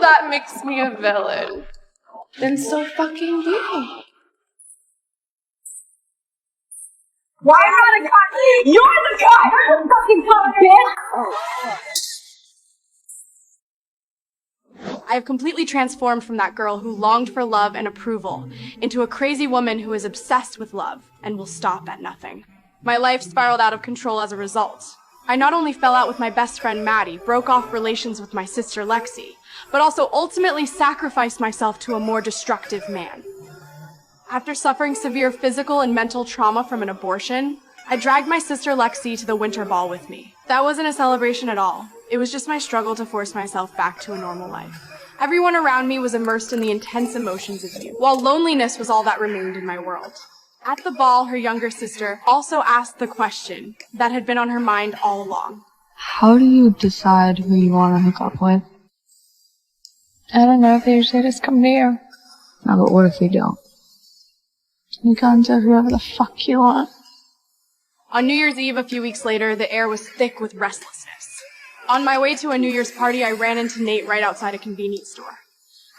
that makes me a villain. Then so fucking be. Why am I the guy? You're the guy! You're the fucking top bitch! I have completely transformed from that girl who longed for love and approval into a crazy woman who is obsessed with love and will stop at nothing. My life spiraled out of control as a result. I not only fell out with my best friend Maddie, broke off relations with my sister Lexi, but also ultimately sacrificed myself to a more destructive man. After suffering severe physical and mental trauma from an abortion, I dragged my sister Lexi to the winter ball with me. That wasn't a celebration at all. It was just my struggle to force myself back to a normal life. Everyone around me was immersed in the intense emotions of youth, while loneliness was all that remained in my world. At the ball, her younger sister also asked the question that had been on her mind all along. How do you decide who you want to hook up with? I don't know if they usually just come to you. No, but what if they don't? You go into whoever the fuck you want. On New Year's Eve, a few weeks later, the air was thick with restlessness. On my way to a New Year's party, I ran into Nate right outside a convenience store.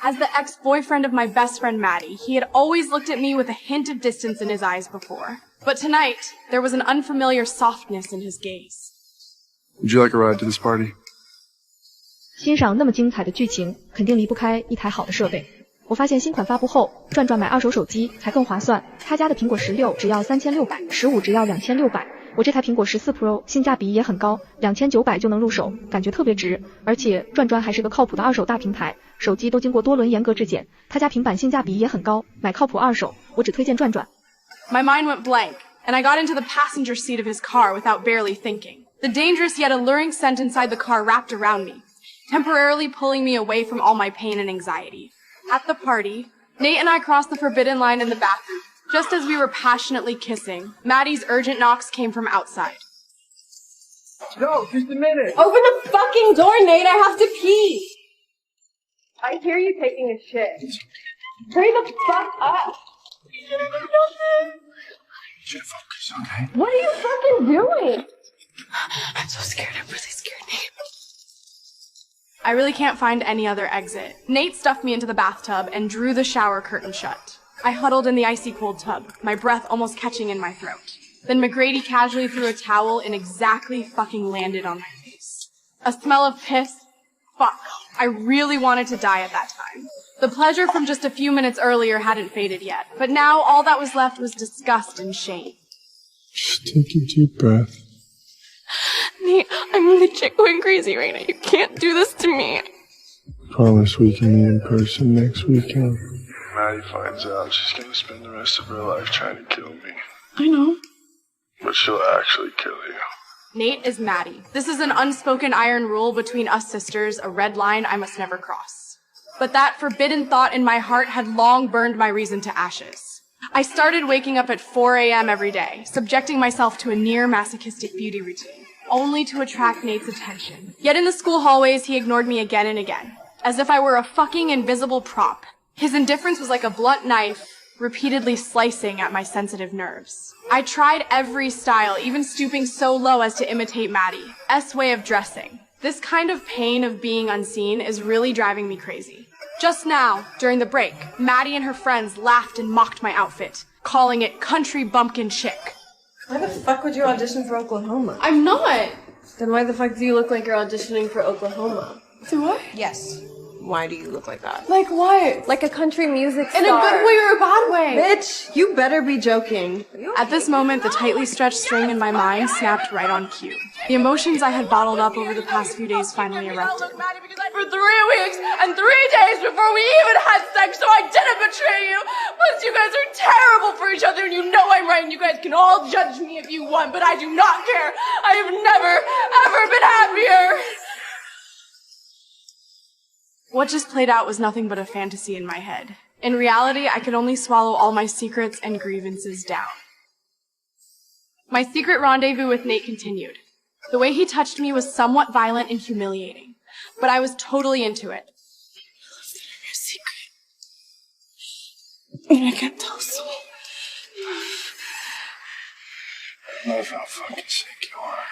As the ex-boyfriend of my best friend Maddie, he had always looked at me with a hint of distance in his eyes before. But tonight, there was an unfamiliar softness in his gaze. Would you like a ride to this party? 欣赏那么精彩的剧情，肯定离不开一台好的设备。我发现新款发布后，转转买二手手机才更划算。他家的苹果16只要3600，15只要2600。我这台苹果14 Pro 性价比也很高，2900就能入手，感觉特别值。而且转转还是个靠谱的二手大平台，手机都经过多轮严格质检。他家平板性价比也很高，买靠谱二手，我只推荐转转。My mind went blank, and I got into the passenger seat of his car without barely thinking. The dangerous yet alluring scent inside the car wrapped around me, temporarily pulling me away from all my pain and anxiety. At the party, Nate and I crossed the forbidden line in the bathroom. Just as we were passionately kissing, Maddie's urgent knocks came from outside. No, just a minute. Open the fucking door, Nate. I have to pee. I hear you taking a shit. Hurry the fuck up. You should focus, okay? What are you fucking doing? I'm so scared. I'm really scared, Nate. I really can't find any other exit. Nate stuffed me into the bathtub and drew the shower curtain shut. I huddled in the icy cold tub, my breath almost catching in my throat. Then McGrady casually threw a towel and exactly fucking landed on my face. A smell of piss. Fuck. I really wanted to die at that time. The pleasure from just a few minutes earlier hadn't faded yet, but now all that was left was disgust and shame. Just take a deep breath. Nate, I'm legit going crazy right now. You can't do this to me. Promise we can meet in person next weekend. Maddie finds out, she's gonna spend the rest of her life trying to kill me. I know. But she'll actually kill you. Nate is Maddie. This is an unspoken iron rule between us sisters, a red line I must never cross. But that forbidden thought in my heart had long burned my reason to ashes. I started waking up at 4 a.m. every day, subjecting myself to a near masochistic beauty routine, only to attract Nate's attention. Yet in the school hallways, he ignored me again and again, as if I were a fucking invisible prop. His indifference was like a blunt knife, repeatedly slicing at my sensitive nerves. I tried every style, even stooping so low as to imitate Maddie. S way of dressing. This kind of pain of being unseen is really driving me crazy. Just now, during the break, Maddie and her friends laughed and mocked my outfit, calling it country bumpkin chick. Why the fuck would you audition for Oklahoma? I'm not! Then why the fuck do you look like you're auditioning for Oklahoma? Do I? Yes. Why do you look like that? Like what? Like a country music star. In a good way or a bad way? Bitch, you better be joking. At this moment, the tightly stretched string in my mind snapped right on cue. The emotions I had bottled up over the past few days finally erupted. For 3 weeks and 3 days before we even had sex, so I didn't betray you. Plus, you guys are terrible for each other, and you know I'm right, and you guys can all judge me if you want, but I do not care. I have never, ever been happier. What just played out was nothing but a fantasy in my head. In reality, I could only swallow all my secrets and grievances down. My secret rendezvous with Nate continued. The way he touched me was somewhat violent and humiliating, but I was totally into it. Your secret. And I can't tell someone. I love how fucking sick you are.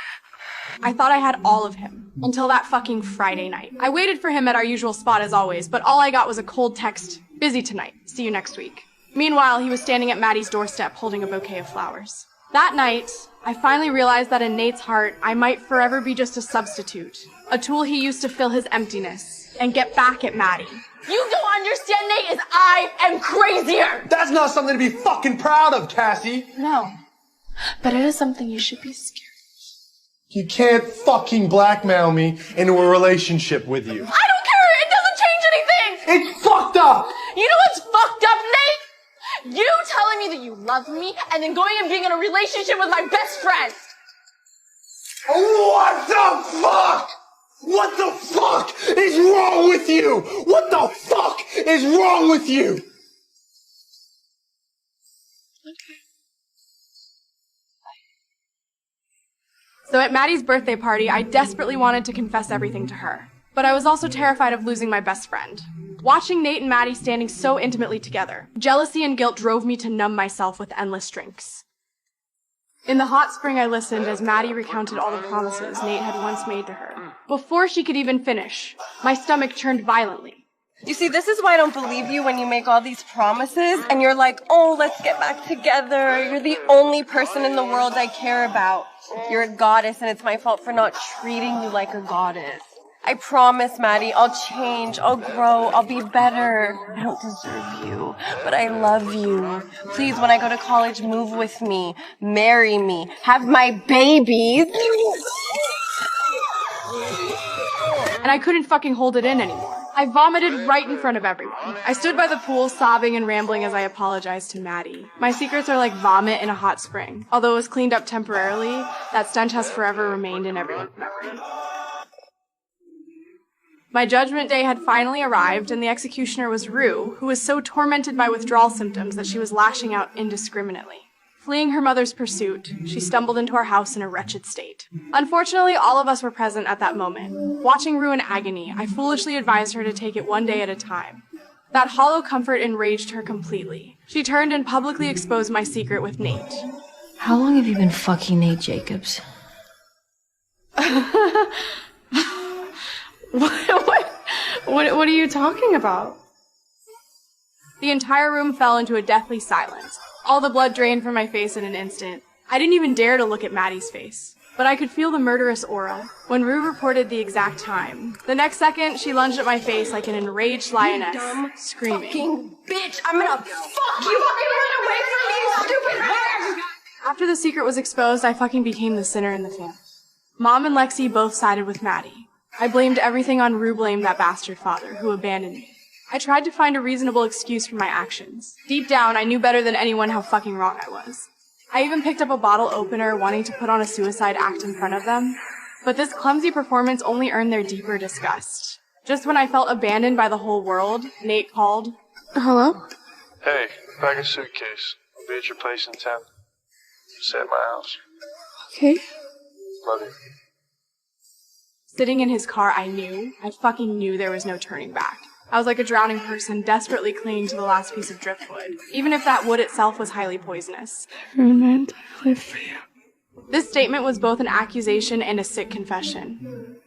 I thought I had all of him, until that fucking Friday night. I waited for him at our usual spot as always, but all I got was a cold text, busy tonight, see you next week. Meanwhile, he was standing at Maddie's doorstep holding a bouquet of flowers. That night, I finally realized that in Nate's heart, I might forever be just a substitute, a tool he used to fill his emptiness, and get back at Maddie. You don't understand, Nate, is I am crazier! That's not something to be fucking proud of, Cassie! No. But it is something you should be scared of. You can't fucking blackmail me into a relationship with you. I don't care! It doesn't change anything! It's fucked up! You know what's fucked up, Nate? You telling me that you love me and then going and being in a relationship with my best friend! What the fuck? What the fuck is wrong with you? What the fuck is wrong with you? Okay. So at Maddie's birthday party, I desperately wanted to confess everything to her. But I was also terrified of losing my best friend. Watching Nate and Maddie standing so intimately together, jealousy and guilt drove me to numb myself with endless drinks. In the hot spring, I listened as Maddie recounted all the promises Nate had once made to her. Before she could even finish, my stomach churned violently. You see, this is why I don't believe you when you make all these promises and you're like, oh, let's get back together. You're the only person in the world I care about. You're a goddess and it's my fault for not treating you like a goddess. I promise, Maddie, I'll change, I'll grow, I'll be better. I don't deserve you, but I love you. Please, when I go to college, move with me, marry me, have my babies. And I couldn't fucking hold it in anymore. I vomited right in front of everyone. I stood by the pool, sobbing and rambling as I apologized to Maddie. My secrets are like vomit in a hot spring. Although it was cleaned up temporarily, that stench has forever remained in everyone's memory. My judgment day had finally arrived, and the executioner was Rue, who was so tormented by withdrawal symptoms that she was lashing out indiscriminately. Fleeing her mother's pursuit, she stumbled into our house in a wretched state. Unfortunately, all of us were present at that moment. Watching Rue in agony, I foolishly advised her to take it one day at a time. That hollow comfort enraged her completely. She turned and publicly exposed my secret with Nate. How long have you been fucking Nate Jacobs? What are you talking about? The entire room fell into a deathly silence. All the blood drained from my face in an instant. I didn't even dare to look at Maddie's face. But I could feel the murderous aura. When Rue reported the exact time, the next second, she lunged at my face like an enraged lioness, screaming, Fucking bitch, I'm gonna fuck you! Fucking run away from me, you stupid bitch! After the secret was exposed, I fucking became the sinner in the family. Mom and Lexi both sided with Maddie. I blamed everything on Rue, blamed that bastard father who abandoned me. I tried to find a reasonable excuse for my actions. Deep down, I knew better than anyone how fucking wrong I was. I even picked up a bottle opener, wanting to put on a suicide act in front of them. But this clumsy performance only earned their deeper disgust. Just when I felt abandoned by the whole world, Nate called. Hello? Hey, pack a suitcase. I'll be at your place in 10. Stay at my house. Okay. Love you. Sitting in his car, I fucking knew there was no turning back. I was like a drowning person, desperately clinging to the last piece of driftwood, even if that wood itself was highly poisonous. Ruined. I live for you. This statement was both an accusation and a sick confession.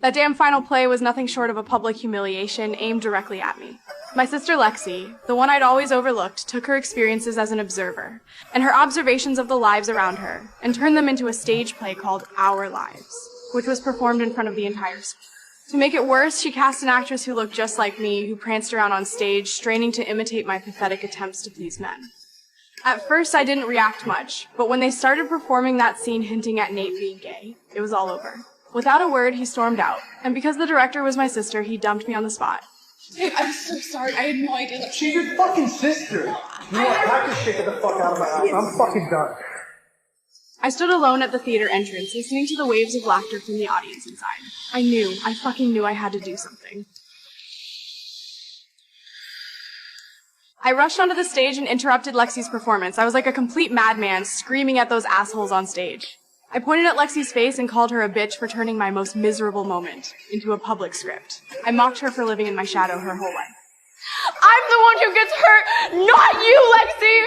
That damn final play was nothing short of a public humiliation aimed directly at me. My sister Lexi, the one I'd always overlooked, took her experiences as an observer, and her observations of the lives around her, and turned them into a stage play called Our Lives, which was performed in front of the entire school. To make it worse, she cast an actress who looked just like me, who pranced around on stage, straining to imitate my pathetic attempts to please men. At first, I didn't react much, but when they started performing that scene hinting at Nate being gay, it was all over. Without a word, he stormed out, and because the director was my sister, he dumped me on the spot. I'm so sorry. I had no idea that She's your fucking sister. You know what? Pack this shit, get the fuck out of my house. I'm fucking done. I stood alone at the theater entrance, listening to the waves of laughter from the audience inside. I fucking knew I had to do something. I rushed onto the stage and interrupted Lexi's performance. I was like a complete madman, screaming at those assholes on stage. I pointed at Lexi's face and called her a bitch for turning my most miserable moment into a public script. I mocked her for living in my shadow her whole life. I'm the one who gets hurt, not you, Lexi!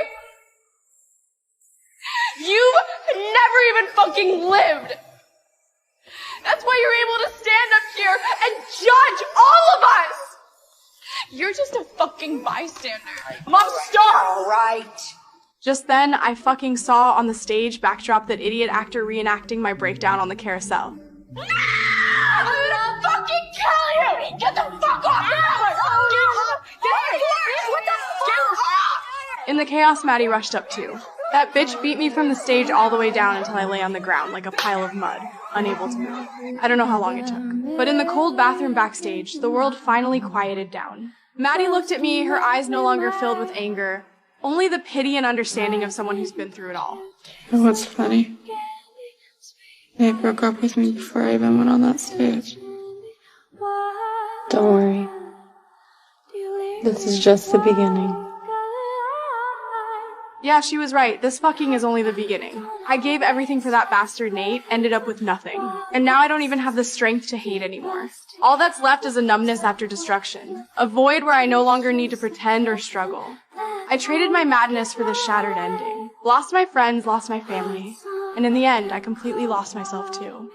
You've never even fucking lived. That's why you're able to stand up here and judge all of us. You're just a fucking bystander. Mom, stop! All right. Just then, I fucking saw on the stage backdrop that idiot actor reenacting my breakdown on the carousel. No! I'm gonna fucking kill you! Get the fuck off! In the chaos, Maddie rushed up too. That bitch beat me from the stage all the way down until I lay on the ground like a pile of mud, unable to move. I don't know how long it took. But in the cold bathroom backstage, the world finally quieted down. Maddie looked at me, her eyes no longer filled with anger, only the pity and understanding of someone who's been through it all. You know what's funny? They broke up with me before I even went on that stage. Don't worry. This is just the beginning. Yeah, she was right. This fucking is only the beginning. I gave everything for that bastard Nate, ended up with nothing. And now I don't even have the strength to hate anymore. All that's left is a numbness after destruction. A void where I no longer need to pretend or struggle. I traded my madness for this shattered ending. Lost my friends, lost my family. And in the end, I completely lost myself too.